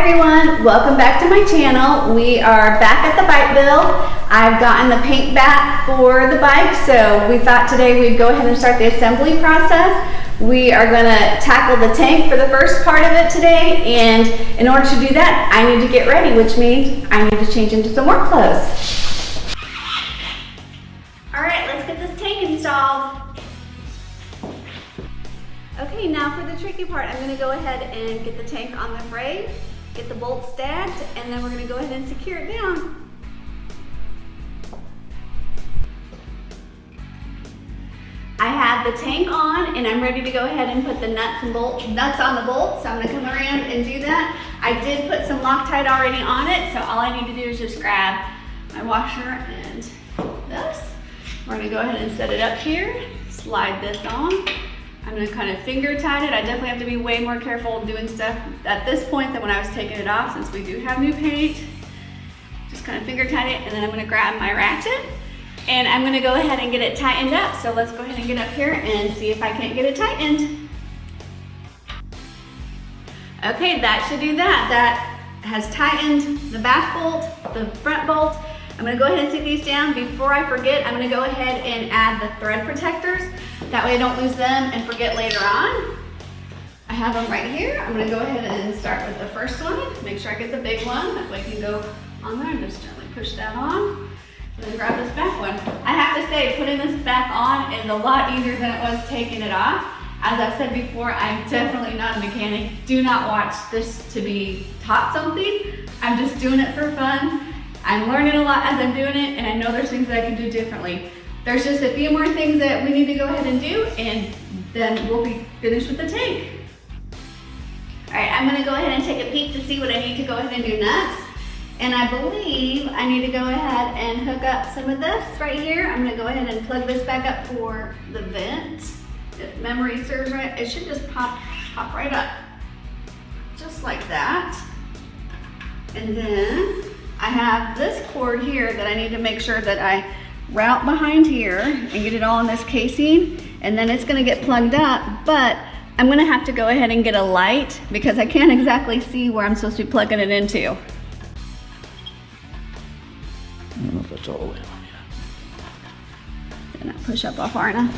everyone, welcome back to my channel. We are back at the bike build. I've gotten the paint back for the bike, so we thought today we'd go ahead and start the assembly process. We are going to tackle the tank for the first part of it today, and in order to do that, I need to get ready, which means I need to change into some work clothes. Alright, let's get this tank installed. Okay, now for the tricky part, I'm going to go ahead and get the tank on the frame, get the bolts stacked, and then we're going to go ahead and secure it down. I have the tank on and I'm ready to go ahead and put the nuts on the bolts, so I'm going to come around and do that. I did put some Loctite already on it, so all I need to do is just grab my washer and this. We're going to go ahead and set it up here, slide this on. I'm going to kind of finger tight it. I definitely have to be way more careful doing stuff at this point than when I was taking it off, since we do have new paint. Just kind of finger tight it, and then I'm going to grab my ratchet and I'm going to go ahead and get it tightened up. So let's go ahead and get up here and see if I can't get it tightened. Okay, that should do that. That has tightened the back bolt, the front bolt. I'm going to go ahead and stick these down. Before I forget, I'm going to go ahead and add the thread protectors. That way I don't lose them and forget later on. I have them right here. I'm going to go ahead and start with the first one. Make sure I get the big one. That way I can go on there and just gently push that on. And then grab this back one. I have to say, putting this back on is a lot easier than it was taking it off. As I've said before, I'm definitely not a mechanic. Do not watch this to be taught something. I'm just doing it for fun. I'm learning a lot as I'm doing it, and I know there's things that I can do differently. There's just a few more things that we need to go ahead and do, and then we'll be finished with the tank. All right, I'm gonna go ahead and take a peek to see what I need to go ahead and do next. And I believe I need to go ahead and hook up some of this right here. I'm gonna go ahead and plug this back up for the vent. If memory serves right, it should just pop right up. Just like that. And then I have this cord here that I need to make sure that I route behind here and get it all in this casing, and then it's gonna get plugged up, but I'm gonna have to go ahead and get a light because I can't exactly see where I'm supposed to be plugging it into. I don't know if that's all the way on yet. Did not push up off far enough?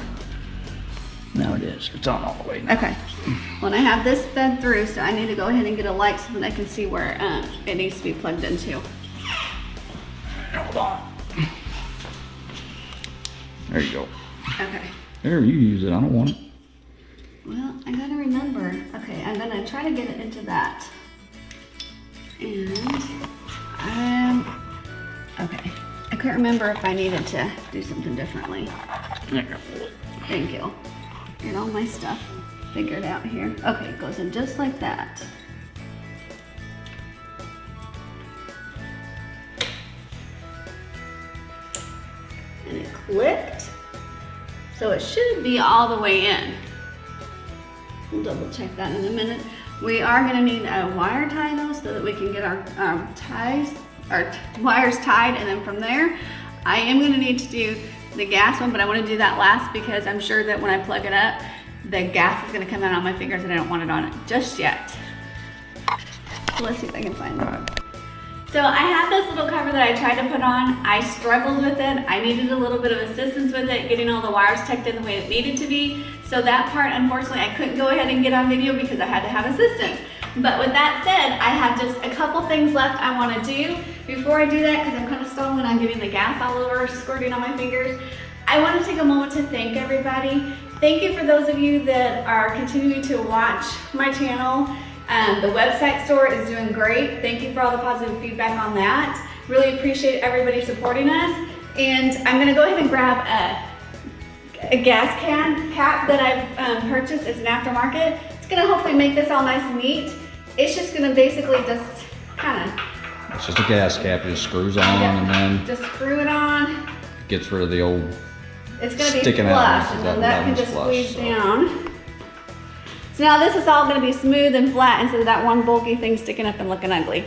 No, it is. It's on all the way now. Okay. Well, I have this fed through, so I need to go ahead and get a light so that I can see where it needs to be plugged into. Hold on. There you go. Okay. There, you use it. I don't want it. Well, I gotta remember. Okay, I'm gonna try to get it into that. And okay. I couldn't remember if I needed to do something differently. Thank you. Get all my stuff figured out here. Okay, it goes in just like that. And it clicked. So it should be all the way in. We'll double check that in a minute. We are gonna need a wire tie though, so that we can get our wires tied, and then from there, I am gonna need to do the gas one, but I wanna do that last because I'm sure that when I plug it up, the gas is gonna come out on my fingers and I don't want it on it just yet. So let's see if I can find that. So I have this little cover that I tried to put on. I struggled with it. I needed a little bit of assistance with it, getting all the wires tucked in the way it needed to be. So that part, unfortunately, I couldn't go ahead and get on video because I had to have assistance. But with that said, I have just a couple things left I want to do. Before I do that, because I'm kind of stalling on getting the gas all over, squirting on my fingers, I want to take a moment to thank everybody. Thank you for those of you that are continuing to watch my channel. The website store is doing great. Thank you for all the positive feedback on that. Really appreciate everybody supporting us. And I'm gonna go ahead and grab a gas can cap that I've purchased. It's an aftermarket. It's gonna hopefully make this all nice and neat. It's just gonna basically just kind of. It's just a gas cap. It just screws on, and then just screw it on. Gets rid of the old it's gonna be sticking flush, out. and then that can just squeeze down. So now this is all gonna be smooth and flat instead of that one bulky thing sticking up and looking ugly.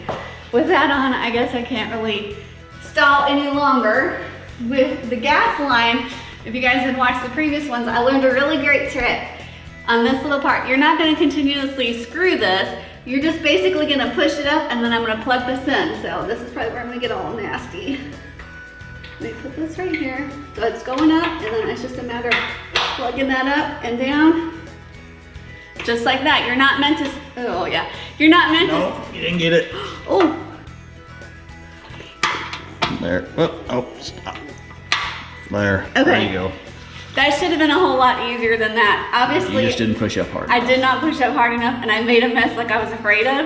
With that on, I guess I can't really stall any longer. With the gas line, if you guys had watched the previous ones, I learned a really great trick on this little part. You're not gonna continuously screw this, you're just basically gonna push it up and then I'm gonna plug this in. So this is probably where I'm gonna get all nasty. Let me put this right here. So it's going up and then it's just a matter of plugging that up and down. Just like that. You're not meant to, oh yeah. You're not meant to. No, you didn't get it. Oh. There, oh, stop. There, Okay. there you go. That should have been a whole lot easier than that. Obviously, You just didn't push up hard. I did not push up hard enough and I made a mess like I was afraid of.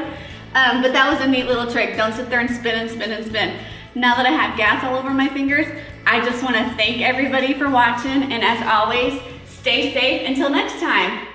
But that was a neat little trick. Don't sit there and spin and spin and spin. Now that I have gas all over my fingers, I just want to thank everybody for watching. And as always, stay safe until next time.